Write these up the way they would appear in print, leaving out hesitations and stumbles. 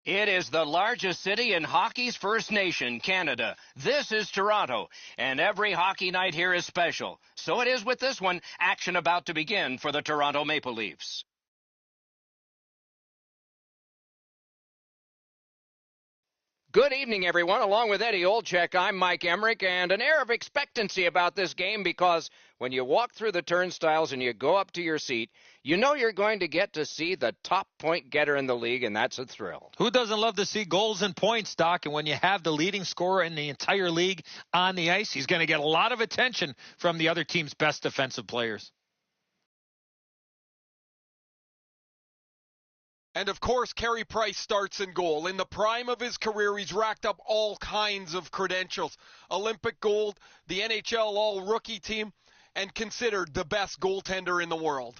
It is the largest city in hockey's First Nation, Canada. This is Toronto, and every hockey night here is special. So it is with this one, action about to begin for the Toronto Maple Leafs. Good evening, everyone. Along with Eddie Olczyk, I'm Mike Emmerich, and an air of expectancy about this game because when you walk through the turnstiles and you go up to your seat, you know you're going to get to see the top point getter in the league, and that's a thrill. Who doesn't love to see goals and points, Doc? And when you have the leading scorer in the entire league on the ice, he's going to get a lot of attention from the other team's best defensive players. And, of course, Carey Price starts in goal. In the prime of his career, he's racked up all kinds of credentials. Olympic gold, the NHL All-Rookie team, and considered the best goaltender in the world.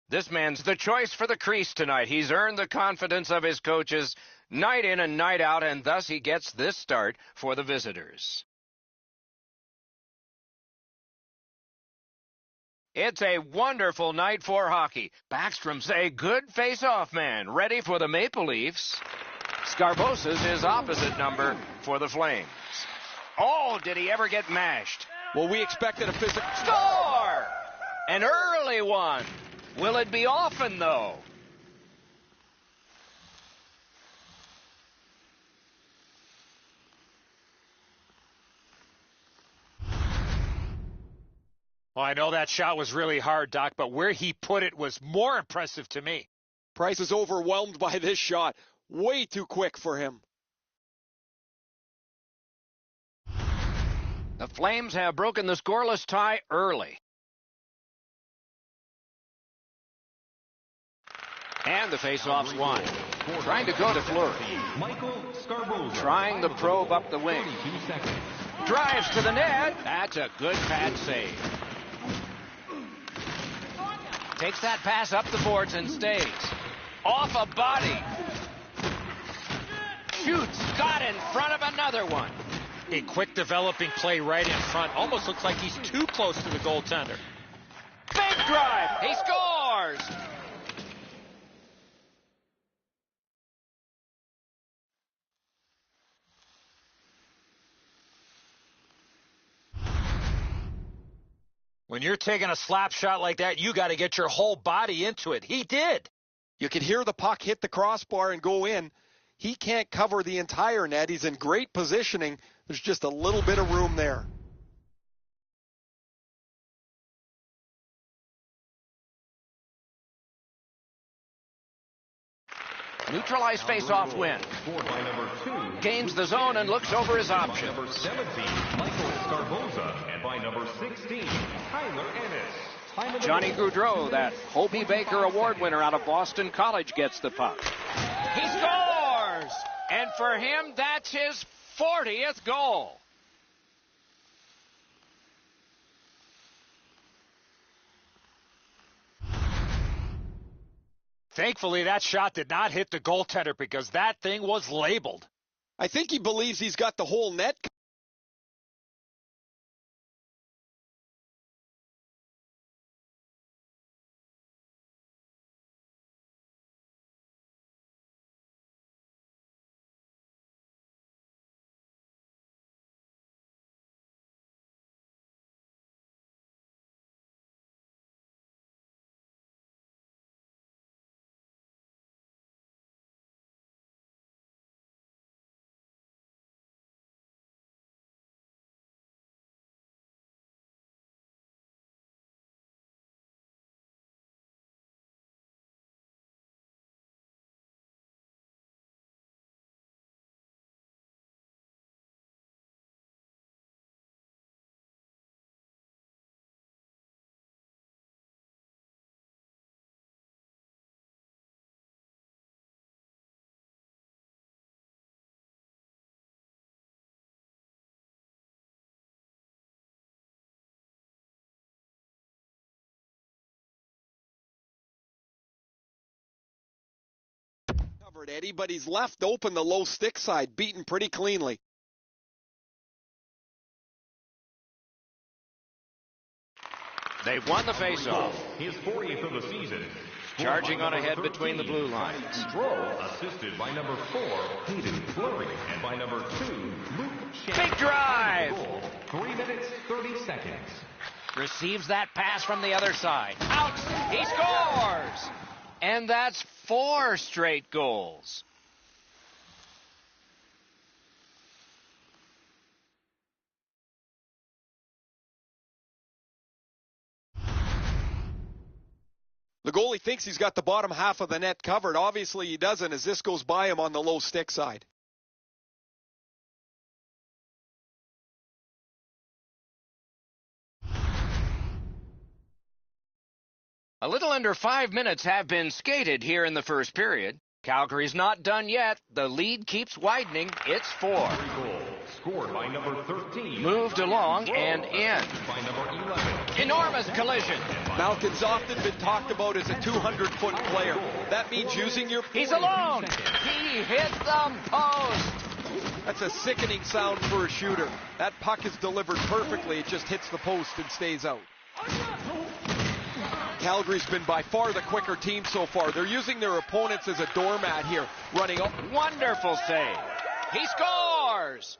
This man's the choice for the crease tonight. He's earned the confidence of his coaches night in and night out, and thus he gets this start for the visitors. It's a wonderful night for hockey. Backstrom's a good face-off man, ready for the Maple Leafs. Scarbosa's his opposite number for the Flames. Oh, did he ever get mashed? Well, we expected a physical... Score! An early one. Will it be often, though? Well, I know that shot was really hard, Doc, but where he put it was more impressive to me. Price is overwhelmed by this shot. Way too quick for him. The Flames have broken the scoreless tie early. And the faceoff's won. Trying to go to Fleury. Trying the probe up the wing. Drives to the net. That's a good pad save. Takes that pass up the boards and stays. Off a body. Shoots. Got in front of another one. A quick developing play right in front. Almost looks like he's too close to the goaltender. Big drive. He scores. When you're taking a slap shot like that, you got to get your whole body into it. He did. You could hear the puck hit the crossbar and go in. He can't cover the entire net. He's in great positioning. There's just a little bit of room there. Neutralized face-off win. Gains the zone and looks over his options. Number 17, Michael Scarbosa, and by number 16, Tyler Ennis. Johnny Gaudreau, that Hobie Baker Award winner out of Boston College, gets the puck. He scores! And for him, that's his 40th goal. Thankfully, that shot did not hit the goaltender because that thing was labeled. I think he believes he's got the whole net. Eddie, but he's left open the low stick side, beaten pretty cleanly. They've won the faceoff. His 40th of the season. Charging on ahead between the blue lines. Assisted by number 4, Hayden Fleury, and by number 2, Luke Shank. Big drive! 3 minutes, 30 seconds. Receives that pass from the other side. Out! He scores! And that's 4 straight goals. The goalie thinks he's got the bottom half of the net covered. Obviously he doesn't, as this goes by him on the low stick side. A little under 5 minutes have been skated here in the first period. Calgary's not done yet. The lead keeps widening. It's 4. Goal scored by number 13. Moved along and in. By number 11. Enormous collision. Malkin's often been talked about as a 200-foot player. That means using your... He's alone. He hit the post. That's a sickening sound for a shooter. That puck is delivered perfectly. It just hits the post and stays out. Calgary's been by far the quicker team so far. They're using their opponents as a doormat here, running up. Wonderful save. He scores.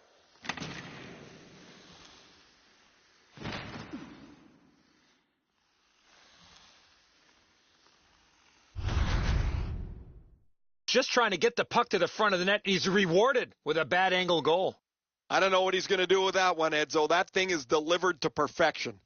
Just trying to get the puck to the front of the net. He's rewarded with a bad angle goal. I don't know what he's going to do with that one, Edzo. That thing is delivered to perfection.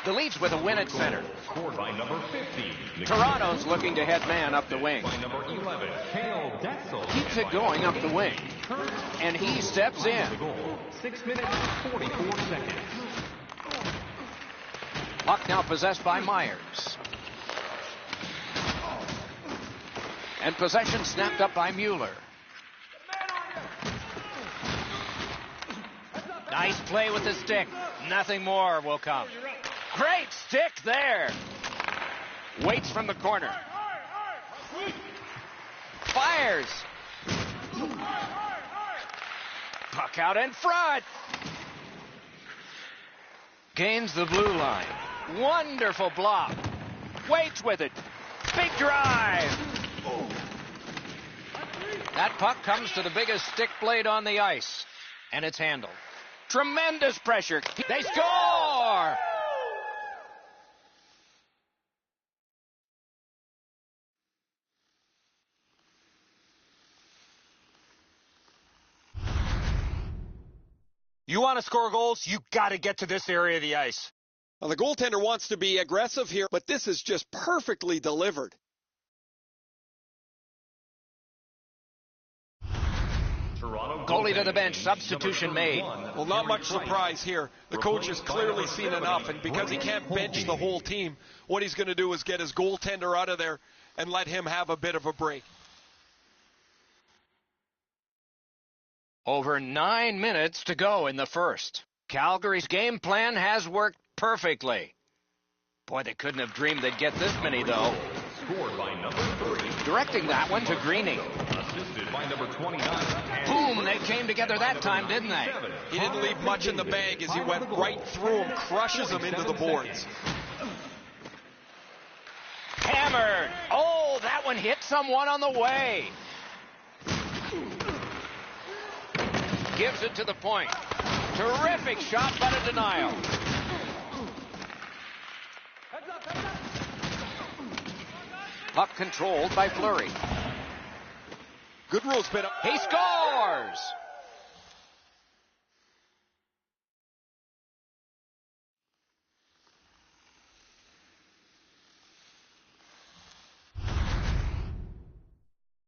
The Leafs with a win at center. Scored by number 50. Toronto's looking to head man up the wing. By number 11, Kale Detzel. Keeps it going up the wing. And he steps in. The goal. 6 minutes, 44 seconds. Puck now possessed by Myers. And possession snapped up by Mueller. Nice play with the stick. Nothing more will come. Great stick there. Waits from the corner. Fires. Puck out in front. Gains the blue line. Wonderful block. Waits with it. Big drive. That puck comes to the biggest stick blade on the ice. And it's handled. Tremendous pressure. They score! You want to score goals, you got to get to this area of the ice. Well, the goaltender wants to be aggressive here, but this is just perfectly delivered. Goalie to the bench, substitution made. Well, not much surprise here. The coach has clearly seen enough, and because he can't bench the whole team, what he's going to do is get his goaltender out of there and let him have a bit of a break. Over 9 minutes to go in the first. Calgary's game plan has worked perfectly. Boy, they couldn't have dreamed they'd get this many, though. Scored by number 3. Directing that one to Greening. Assisted by number 29. Boom, they came together that time, didn't they? He didn't leave much in the bag as he went right through him, crushes him into the boards. Hammered. Oh, that one hit someone on the way. Gives it to the point. Terrific shot, but a denial. Puck controlled by Fleury. Goodrow's been up. He scores!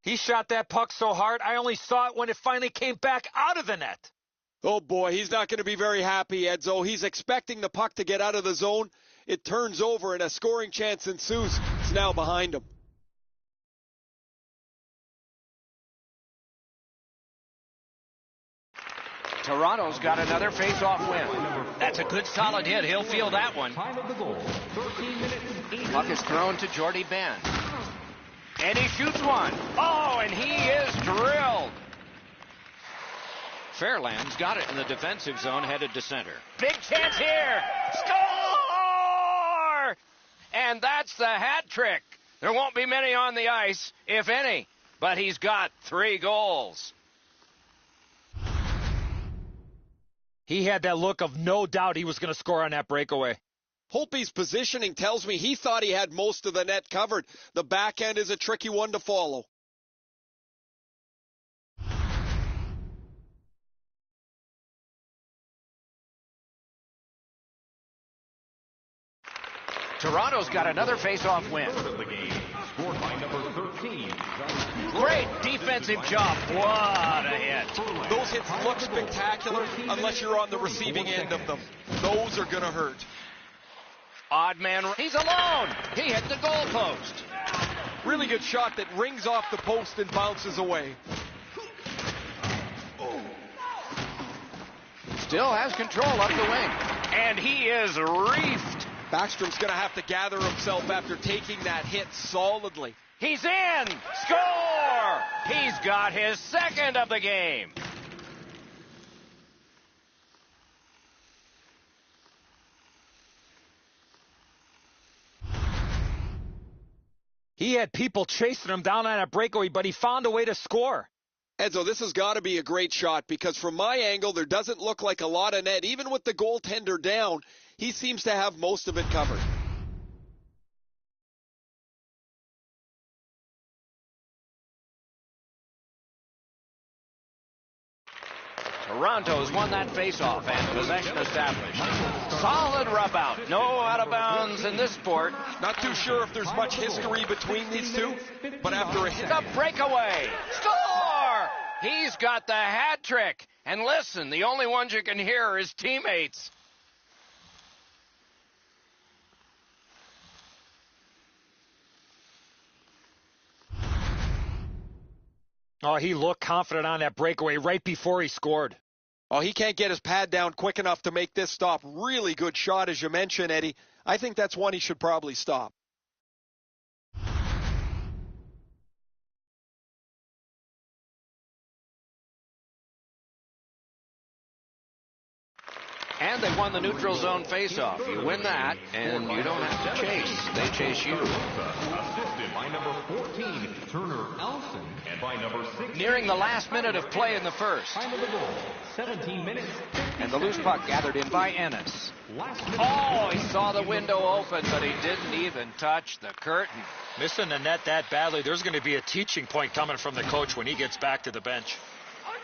He shot that puck so hard, I only saw it when it finally came back out of the net. Oh, boy, he's not going to be very happy, Edzo. He's expecting the puck to get out of the zone. It turns over, and a scoring chance ensues. It's now behind him. Toronto's got another face-off win. That's a good solid hit. He'll feel that one. Time of the goal, 13 minutes, 8 Puck is thrown to Jordy Ben. And he shoots one. Oh, and he is drilled. Fairland's got it in the defensive zone, headed to center. Big chance here. Score! And that's the hat trick. There won't be many on the ice, if any, but he's got 3 goals. He had that look of no doubt he was going to score on that breakaway. Holtby's positioning tells me he thought he had most of the net covered. The backhand is a tricky one to follow. Toronto's got another face-off win. Scored by number 13. Great defensive job. What a hit. Those hits look spectacular unless you're on the receiving end of them. Those are going to hurt. Odd man, he's alone. He hit the goalpost. Really good shot that rings off the post and bounces away. Still has control up the wing. And he is reefed. Backstrom's going to have to gather himself after taking that hit solidly. He's in. Score! He's got his second of the game. He had people chasing him down on a breakaway, but he found a way to score. Edzo, this has got to be a great shot because from my angle, there doesn't look like a lot of net. Even with the goaltender down, he seems to have most of it covered. Toronto's won that faceoff and possession established. Solid rub out. No out of bounds in this sport. Not too sure if there's much history between these two, but after a hit... The breakaway. Score! He's got the hat trick. And listen, the only ones you can hear are his teammates. Oh, he looked confident on that breakaway right before he scored. Oh, he can't get his pad down quick enough to make this stop. Really good shot, as you mentioned, Eddie. I think that's one he should probably stop. And they won the neutral zone faceoff. You win that, and you don't have to chase. They chase you. Assisted by number 14, Turner Elson, and by number 6. Nearing the last minute of play in the first. Time of the goal, 17 minutes. And the loose puck gathered in by Ennis. Oh, he saw the window open, but he didn't even touch the curtain. Missing the net that badly, there's going to be a teaching point coming from the coach when he gets back to the bench.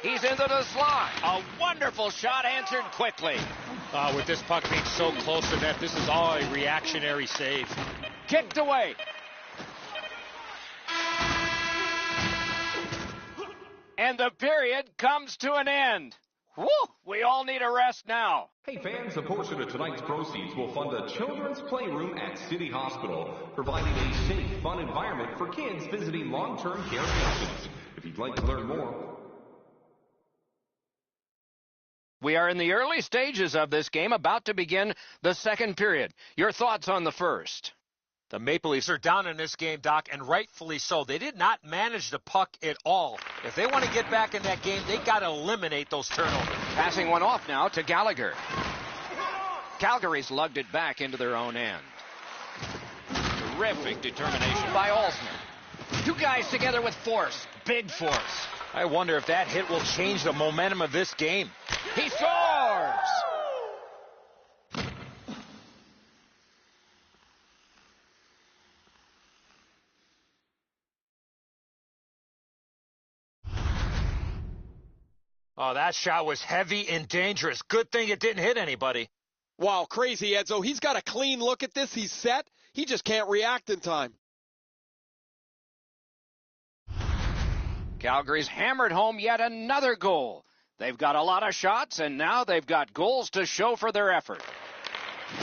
He's into the slot. A wonderful shot answered quickly. With this puck being so close to net, this is all a reactionary save. Kicked away. And the period comes to an end. Woo! We all need a rest now. Hey fans, a portion of tonight's proceeds will fund a children's playroom at City Hospital, providing a safe, fun environment for kids visiting long-term care patients. If you'd like to learn more... We are in the early stages of this game, about to begin the second period. Your thoughts on the first? The Maple Leafs are down in this game, Doc, and rightfully so. They did not manage the puck at all. If they want to get back in that game, they got to eliminate those turnovers. Passing one off now to Gallagher. Calgary's lugged it back into their own end. Terrific determination by Olsner. Two guys together with force, big force. I wonder if that hit will change the momentum of this game. He scores! Oh, that shot was heavy and dangerous. Good thing it didn't hit anybody. Wow, crazy, Edzo. He's got a clean look at this. He's set. He just can't react in time. Calgary's hammered home yet another goal. They've got a lot of shots, and now they've got goals to show for their effort.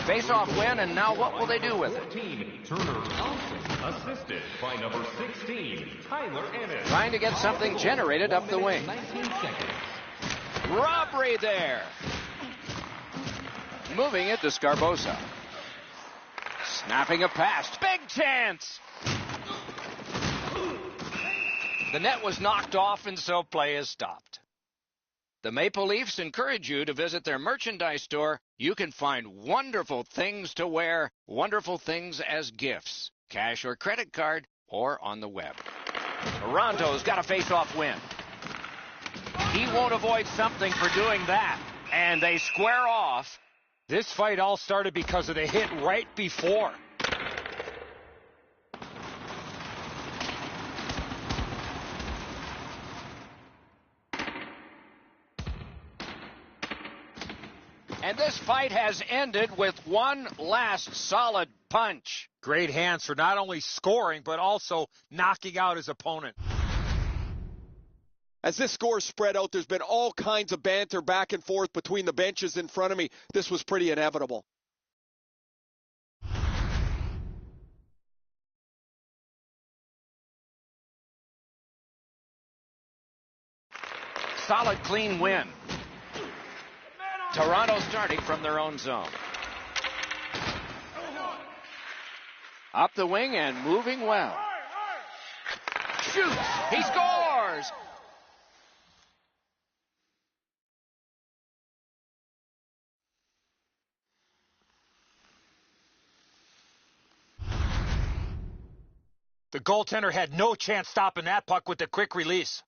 Face-off win, and now what will they do with it? 14, Turner Elson, assisted by number 16, Tyler Ennis. Trying to get something generated up the wing. 19 seconds. Robbery there. Moving it to Scarbosa. Snapping a pass. Big chance. The net was knocked off, and so play is stopped. The Maple Leafs encourage you to visit their merchandise store. You can find wonderful things to wear, wonderful things as gifts, cash or credit card, or on the web. Toronto's got a face-off win. He won't avoid something for doing that, and they square off. This fight all started because of the hit right before. And this fight has ended with one last solid punch. Great hands for not only scoring, but also knocking out his opponent. As this score spread out, there's been all kinds of banter back and forth between the benches in front of me. This was pretty inevitable. Solid, clean win. Toronto starting from their own zone. Up the wing and moving well. Shoots! He scores! The goaltender had no chance stopping that puck with the quick release.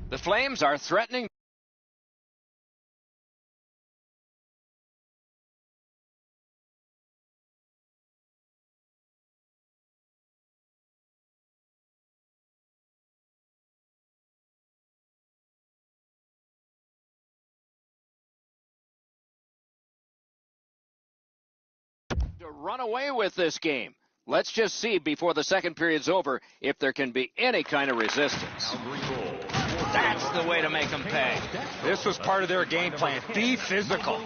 The Flames are threatening. To run away with this game. Let's just see before the second period's over if there can be any kind of resistance. That's the way to make them pay. This was part of their game plan. Be physical.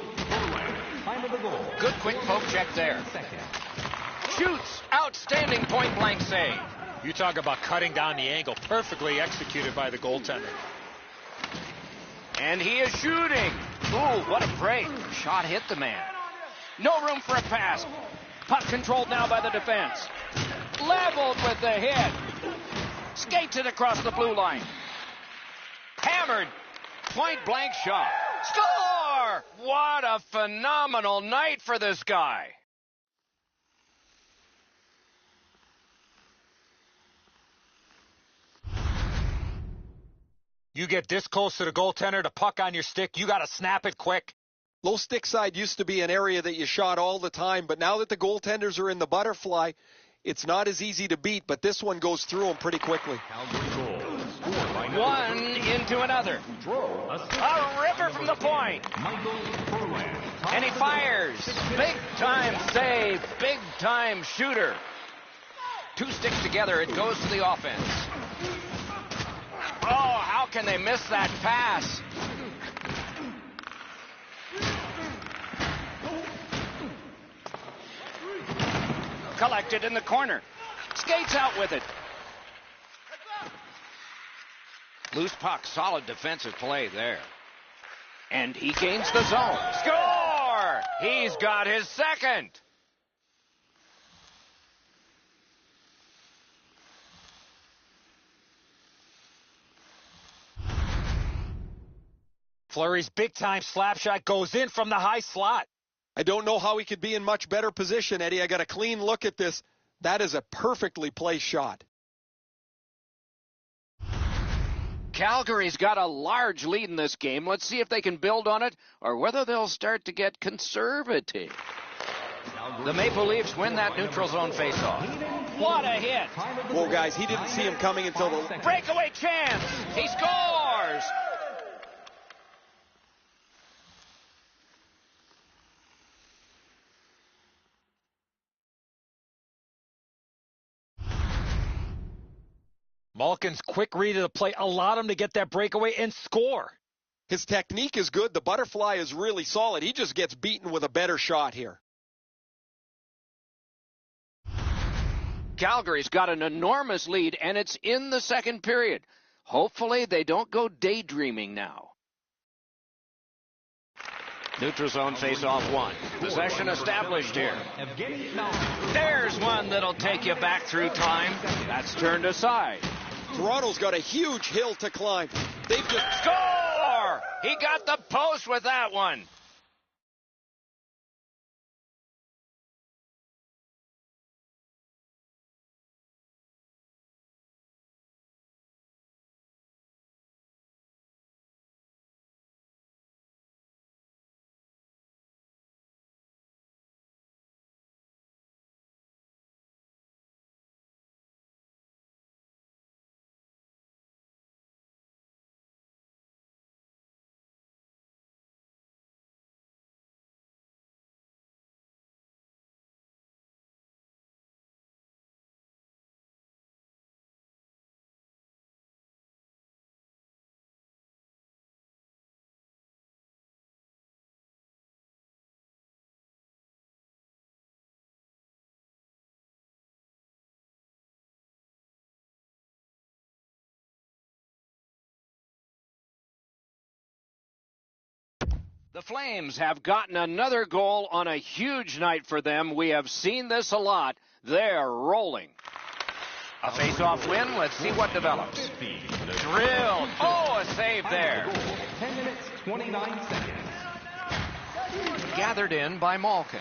Good quick poke check there. Shoots. Outstanding point-blank save. You talk about cutting down the angle. Perfectly executed by the goaltender. And he is shooting. Ooh, what a break. Shot hit the man. No room for a pass. Puck controlled now by the defense. Leveled with the hit. Skates it across the blue line. Hammered. Point-blank shot. Score! What a phenomenal night for this guy. You get this close to the goaltender, the puck on your stick, you got to snap it quick. Low stick side used to be an area that you shot all the time, but now that the goaltenders are in the butterfly, it's not as easy to beat, but this one goes through them pretty quickly. One into another. A ripper from the point. And he fires. Big-time save, big-time shooter. Two sticks together, it goes to the offense. Oh, how can they miss that pass? Collected in the corner. Skates out with it. Loose puck, solid defensive play there. And he gains the zone. Score! He's got his second. Fleury's big-time slap shot goes in from the high slot. I don't know how he could be in much better position, Eddie. I got a clean look at this. That is a perfectly placed shot. Calgary's got a large lead in this game. Let's see if they can build on it or whether they'll start to get conservative. The Maple Leafs win that neutral zone faceoff. What a hit. Whoa, guys, he didn't see him coming until the... Breakaway chance. He scores. Malkin's quick read of the play allowed him to get that breakaway and score. His technique is good. The butterfly is really solid. He just gets beaten with a better shot here. Calgary's got an enormous lead, and it's in the second period. Hopefully they don't go daydreaming now. Neutral zone face-off 1. Possession established here. There's one that'll take you back through time. That's turned aside. Toronto's got a huge hill to climb. They've just... Score! He got the post with that one. The Flames have gotten another goal on a huge night for them. We have seen this a lot. They're rolling. A face-off win. Let's see what develops. Drilled. Oh, a save there. 10 minutes, 29 seconds. Gathered in by Malkin.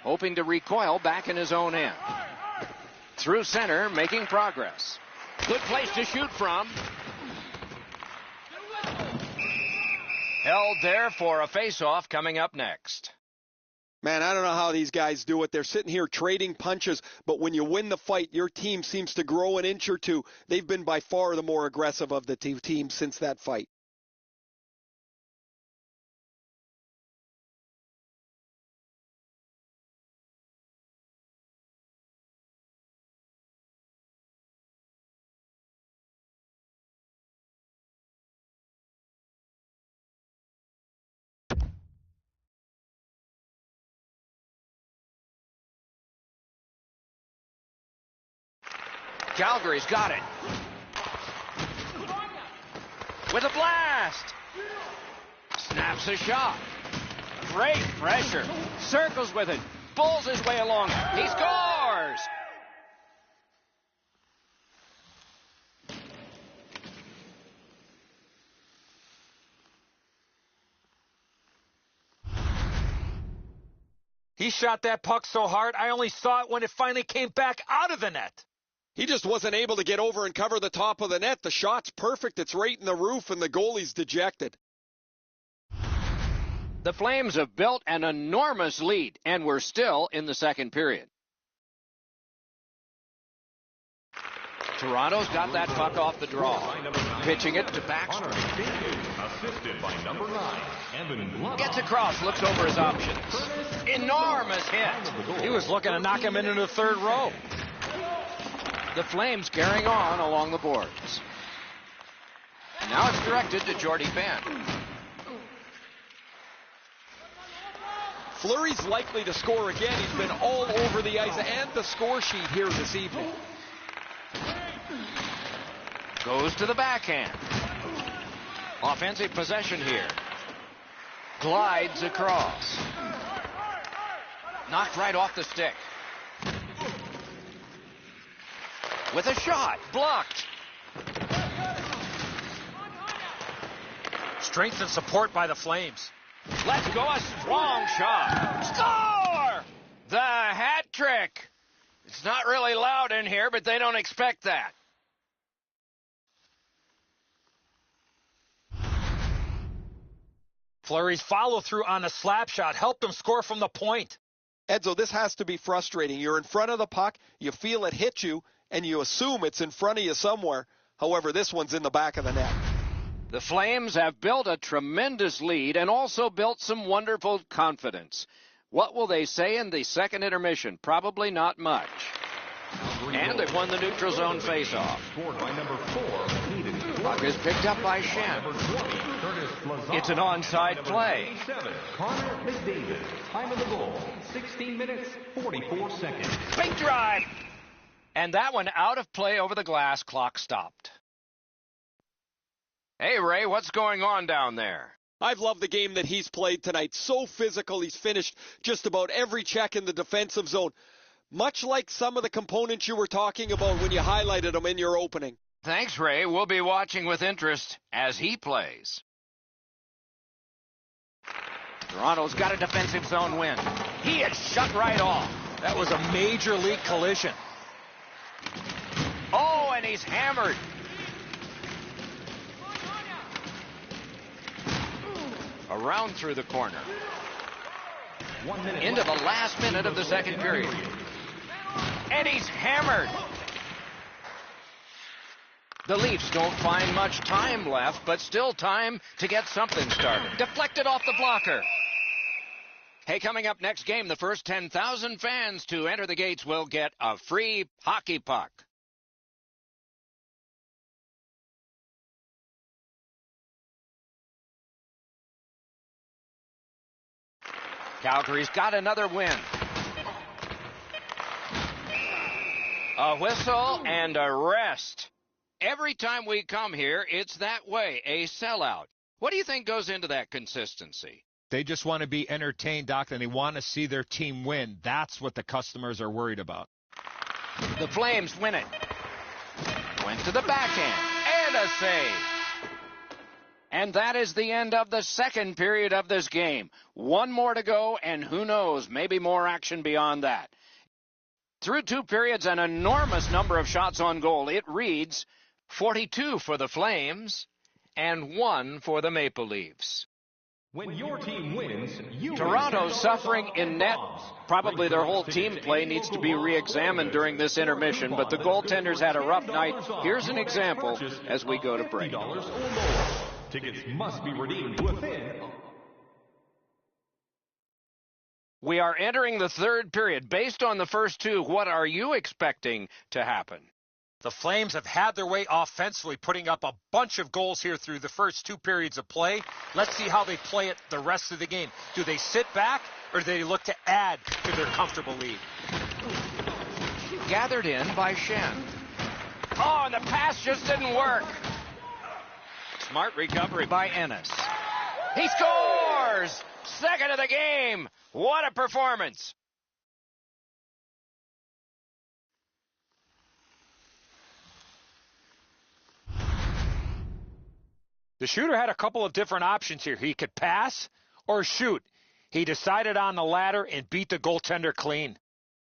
Hoping to recoil back in his own end. Through center, making progress. Good place to shoot from. Held there for a face-off coming up next. Man, I don't know how these guys do it. They're sitting here trading punches, but when you win the fight, your team seems to grow an inch or two. They've been by far the more aggressive of the two teams since that fight. Calgary's got it. With a blast. Snaps a shot. Great pressure. Circles with it. Pulls his way along. He scores! He shot that puck so hard, I only saw it when it finally came back out of the net. He just wasn't able to get over and cover the top of the net. The shot's perfect. It's right in the roof, and the goalie's dejected. The Flames have built an enormous lead, and we're still in the second period. Toronto's got that puck off the draw. Pitching it to Baxter. Assisted by number 9, Evan. Gets across, looks over his options. Enormous hit. He was looking to knock him into the third row. The Flames carrying on along the boards. And now it's directed to Jordy Benn. Fleury's likely to score again. He's been all over the ice and the score sheet here this evening. Goes to the backhand. Offensive possession here. Glides across. Knocked right off the stick. With a shot. Blocked. Strength and support by the Flames. Let's go. A strong shot. Score! The hat trick. It's not really loud in here, but they don't expect that. Fleury's follow-through on a slap shot helped him score from the point. Edzo, this has to be frustrating. You're in front of the puck, you feel it hit you, and you assume it's in front of you somewhere. However, this one's in the back of the net. The Flames have built a tremendous lead and also built some wonderful confidence. What will they say in the second intermission? Probably not much. And they've won the neutral zone faceoff. Scored by number 4, Puck is picked up by Shen. It's an onside play. Connor McDavid. Time of the goal, 16 minutes, 44 seconds. Big drive. And that one out of play over the glass. Clock stopped. Hey, Ray, what's going on down there? I've loved the game that he's played tonight. So physical, he's finished just about every check in the defensive zone. Much like some of the components you were talking about when you highlighted them in your opening. Thanks, Ray. We'll be watching with interest as he plays. Toronto's got a defensive zone win. He is shut right off. That was a major league collision. Oh, and he's hammered. Around through the corner. 1 minute Into the left. last minute of the second period. And he's hammered. The Leafs don't find much time left, but still time to get something started. Deflected off the blocker. Hey, coming up next game, the first 10,000 fans to enter the gates will get a free hockey puck. Calgary's got another win. A whistle and a rest. Every time we come here, it's that way, a sellout. What do you think goes into that consistency? They just want to be entertained, Doc, and they want to see their team win. That's what the customers are worried about. The Flames win it. Went to the backhand. And a save. And that is the end of the second period of this game. One more to go, and who knows, maybe more action beyond that. Through two periods, an enormous number of shots on goal. It reads 42 for the Flames and 1 for the Maple Leafs. When your team wins, you Toronto's suffering in net. Probably their whole team play needs to be re-examined during this intermission, but the goaltenders had a rough night. Here's an example as we go to break. Tickets must be redeemed within. We are entering the third period. Based on the first two, what are you expecting to happen? The Flames have had their way offensively, putting up a bunch of goals here through the first two periods of play. Let's see how they play it the rest of the game. Do they sit back, or do they look to add to their comfortable lead? Gathered in by Shen. Oh, and the pass just didn't work. Smart recovery by Ennis. He scores! Second of the game. What a performance. The shooter had a couple of different options here. He could pass or shoot. He decided on the latter and beat the goaltender clean.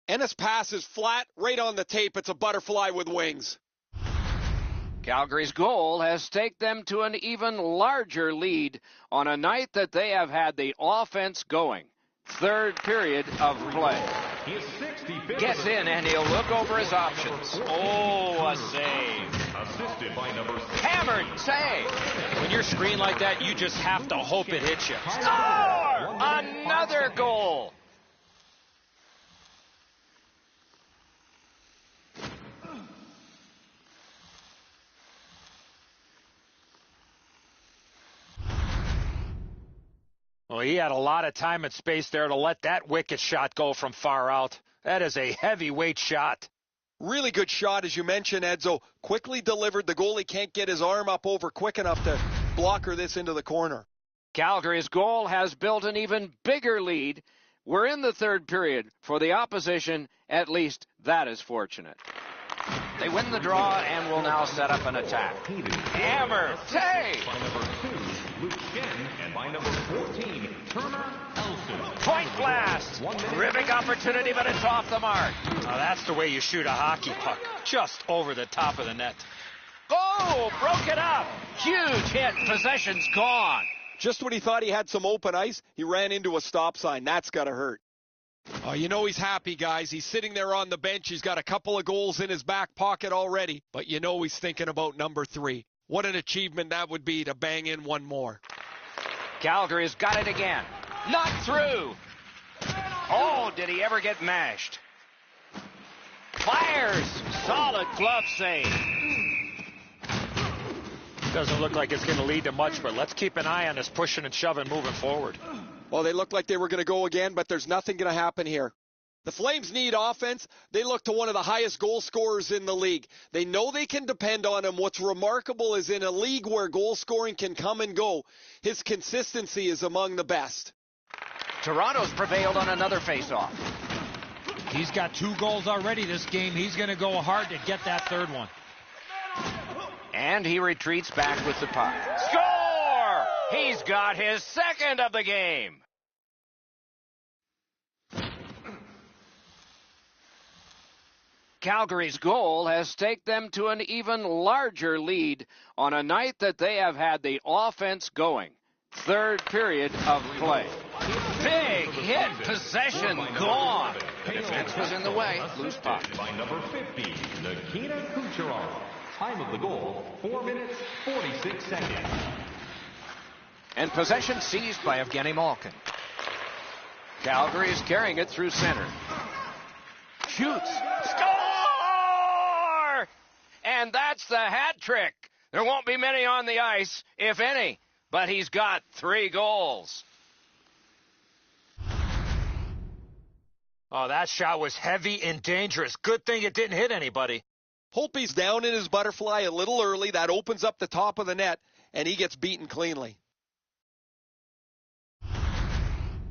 Ennis pass is flat, right on the tape. It's a butterfly with wings. Calgary's goal has staked them to an even larger lead on a night that they have had the offense going. Third period of play. Gets in, and he'll look over his options. Oh, a save. Assisted by number 6. Hammered save. When you're screened like that, you just have to hope it hits you. Score! Another goal. Well, he had a lot of time and space there to let that wicked shot go from far out. That is a heavyweight shot. Really good shot, as you mentioned, Edzo. Quickly delivered. The goalie can't get his arm up over quick enough to blocker this into the corner. Calgary's goal has built an even bigger lead. We're in the third period. For the opposition, at least that is fortunate. They win the draw and will now set up an attack. Hammer, save! By number 2, Luke Shen, and by number 14, Turner Elson. Point blast! Terrific opportunity, but it's off the mark. Now that's the way you shoot a hockey puck. Just over the top of the net. Oh, broke it up. Huge hit. Possession's gone. Just when he thought he had some open ice, he ran into a stop sign. That's got to hurt. Oh, you know he's happy, guys. He's sitting there on the bench. He's got a couple of goals in his back pocket already. But you know he's thinking about number 3. What an achievement that would be to bang in one more. Calgary's got it again. Not through. Oh, did he ever get mashed? Fires. Solid glove save. Doesn't look like it's going to lead to much, but let's keep an eye on this pushing and shoving moving forward. Well, they looked like they were going to go again, but there's nothing going to happen here. The Flames need offense. They look to one of the highest goal scorers in the league. They know they can depend on him. What's remarkable is in a league where goal scoring can come and go, his consistency is among the best. Toronto's prevailed on another faceoff. He's got 2 goals already this game. He's going to go hard to get that third one. And he retreats back with the puck. Score! He's got his second of the game. Calgary's goal has taken them to an even larger lead on a night that they have had the offense going. Third period of play. Big hit, possession gone. The defense was in the way. Loose puck. By number 50, Nikita Kucherov. Time of the goal, 4 minutes, 46 seconds. And possession seized by Evgeny Malkin. Calgary is carrying it through center. Shoots. Score! And that's the hat trick. There won't be many on the ice, if any, but he's got 3 goals. Oh, that shot was heavy and dangerous. Good thing it didn't hit anybody. Holtby's down in his butterfly a little early. That opens up the top of the net, and he gets beaten cleanly.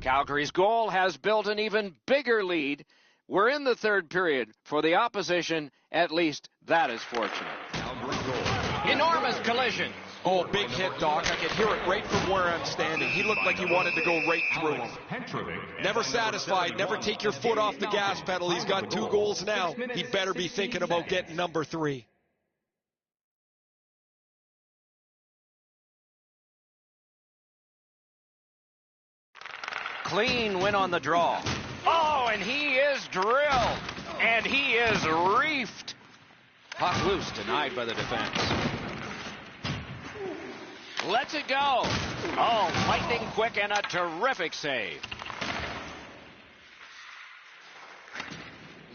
Calgary's goal has built an even bigger lead. We're in the third period. For the opposition, at least that is fortunate. Enormous collision. Oh, big hit, Doc. I could hear it right from where I'm standing. He looked like he wanted to go right through him. Never satisfied. Never take your foot off the gas pedal. He's got 2 goals now. He better be thinking about getting number 3. Clean win on the draw. Oh, and he is drilled. And he is reefed. Puck loose, denied by the defense. Lets it go. Oh, lightning quick and a terrific save.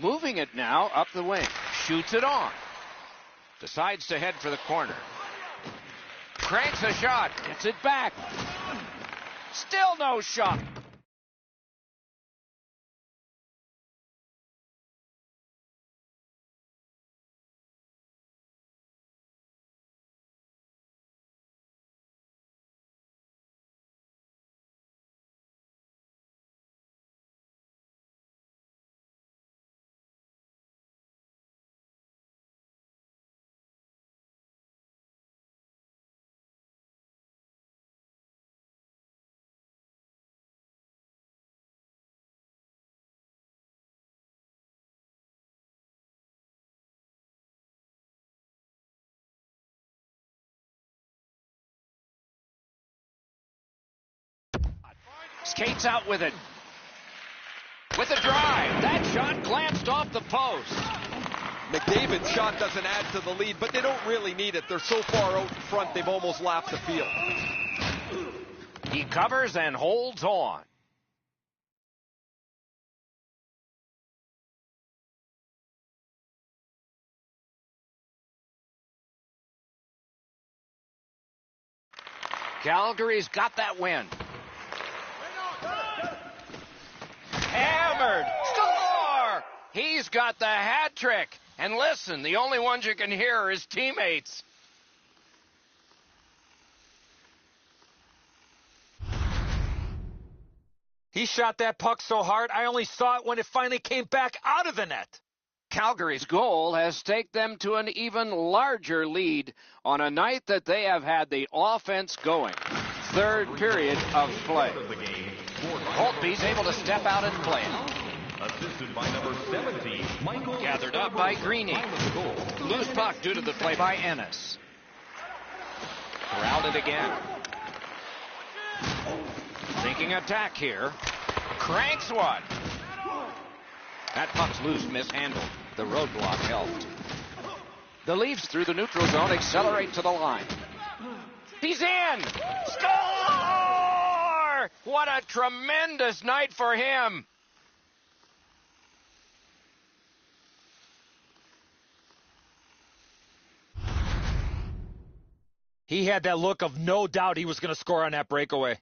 Moving it now up the wing. Shoots it on. Decides to head for the corner. Cranks a shot. Gets it back. Still no shot. Skates out with it. With a drive. That shot glanced off the post. McDavid's shot doesn't add to the lead, but they don't really need it. They're so far out in front, they've almost lapped the field. He covers and holds on. Calgary's got that win. Hammered. Score! He's got the hat trick. And listen, the only ones you can hear are his teammates. He shot that puck so hard, I only saw it when it finally came back out of the net. Calgary's goal has taken them to an even larger lead on a night that they have had the offense going. Third period of play. Holtby's able to step out and play. Assisted by number 17, Michael. Gathered up by Greeny. Loose puck due to the play by Ennis. Corralled it again. Thinking attack here. Cranks one. That puck's loose, mishandled. The roadblock helped. The Leafs through the neutral zone accelerate to the line. He's in! Score! What a tremendous night for him! He had that look of no doubt he was going to score on that breakaway.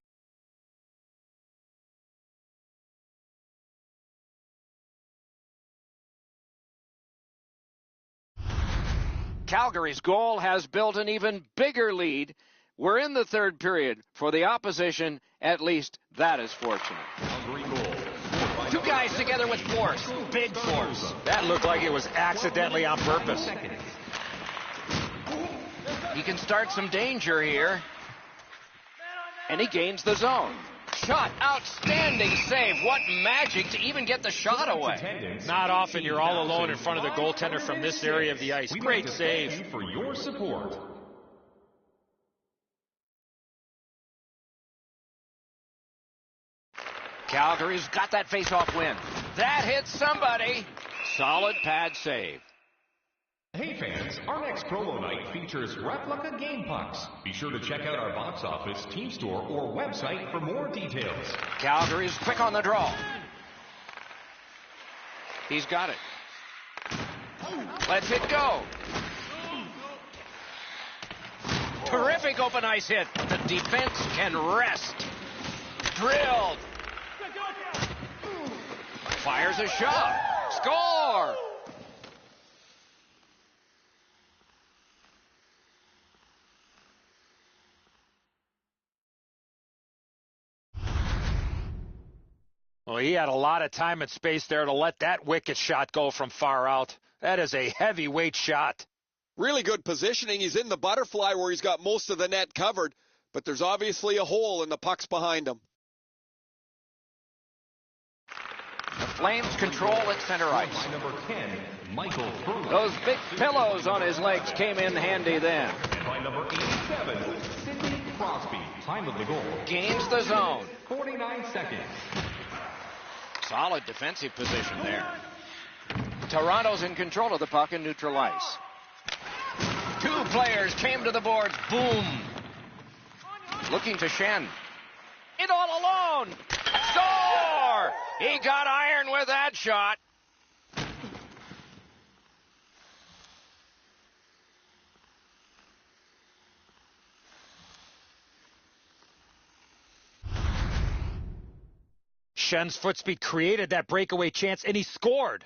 Calgary's goal has built an even bigger lead. We're in the third period. For the opposition, at least that is fortunate. Two guys together with force. Big force. That looked like it was accidentally on purpose. He can start some danger here. And he gains the zone. Shot. Outstanding save. What magic to even get the shot away. Not often you're all alone in front of the goaltender from this area of the ice. Great save. For your support. Calgary's got that face-off win. That hits somebody. Solid pad save. Hey fans, our next promo night features replica game pucks. Be sure to check out our box office, team store, or website for more details. Calgary's quick on the draw. He's got it. Let's it go. Terrific open ice hit. The defense can rest. Drilled. Fires a shot. Score! Well, he had a lot of time and space there to let that wicked shot go from far out. That is a heavyweight shot. Really good positioning. He's in the butterfly where he's got most of the net covered, but there's obviously a hole and the puck's behind him. The Flames control at center ice. Number 10, Michael Furlong. Those big pillows on his legs came in handy then. And by number 87, Sidney Crosby. Time of the goal. Gains the zone. 49 seconds. Solid defensive position there. Toronto's in control of the puck in neutral ice. Two players came to the boards. Boom. Looking to Shen. It all alone. Score! He got iron with that shot. Shen's foot speed created that breakaway chance, and he scored.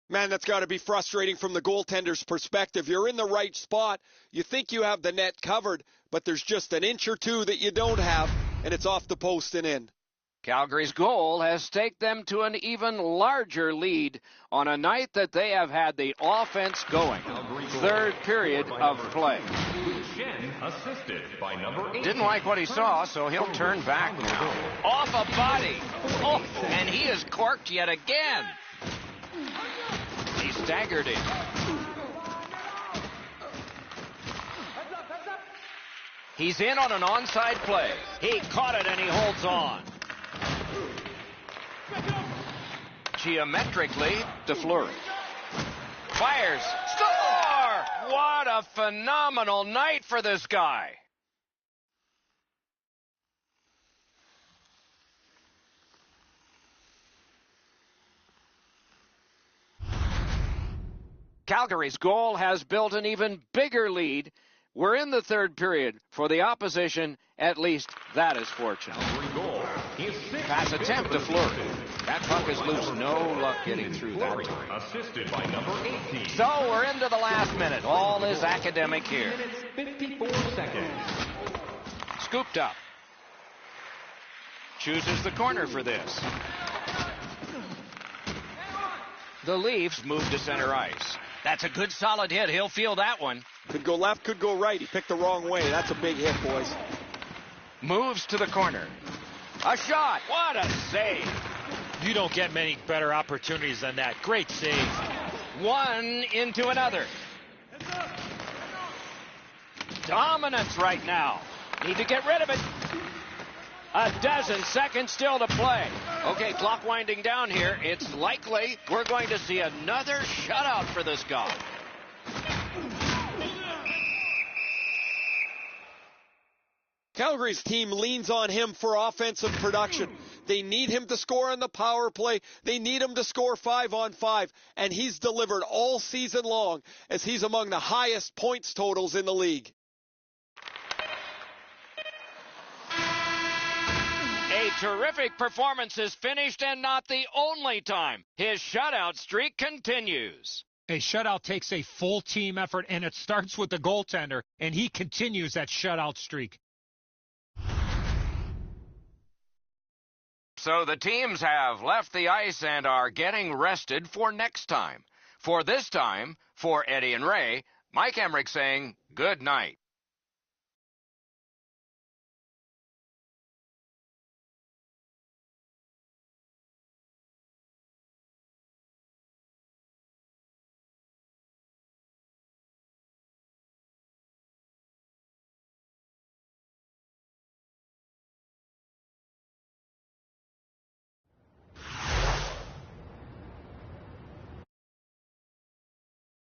Man, that's got to be frustrating from the goaltender's perspective. You're in the right spot. You think you have the net covered, but there's just an inch or two that you don't have, and it's off the post and in. Calgary's goal has taken them to an even larger lead on a night that they have had the offense going. Third period of play. Shen assisted by number 8. Didn't like what he saw, so he'll turn back now. Off a body. Oh, and he is corked yet again. He staggered him. He's in on an onside play. He caught it and he holds on. Geometrically, DeFleury. Fires. Score! What a phenomenal night for this guy. Calgary's goal has built an even bigger lead. We're in the third period. For the opposition, at least that is fortunate. Pass attempt to Fleury. That puck is loose. No luck getting through that time. Assisted by number 18. So we're into the last minute. All is academic here. 54 seconds. Scooped up. Chooses the corner for this. The Leafs move to center ice. That's a good solid hit. He'll feel that one. Could go left, could go right. He picked the wrong way. That's a big hit, boys. Moves to the corner. A shot. What a save. You don't get many better opportunities than that. Great save. One into another. Dominance right now. Need to get rid of it. A dozen seconds still to play. Okay, clock winding down here. It's likely we're going to see another shutout for this guy. Calgary's team leans on him for offensive production. They need him to score on the power play. They need him to score 5-on-5. And he's delivered all season long as he's among the highest points totals in the league. A terrific performance is finished, and not the only time. His shutout streak continues. A shutout takes a full team effort, and it starts with the goaltender, and he continues that shutout streak. So the teams have left the ice and are getting rested for next time. For this time, for Eddie and Ray, Mike Emmerich saying good night.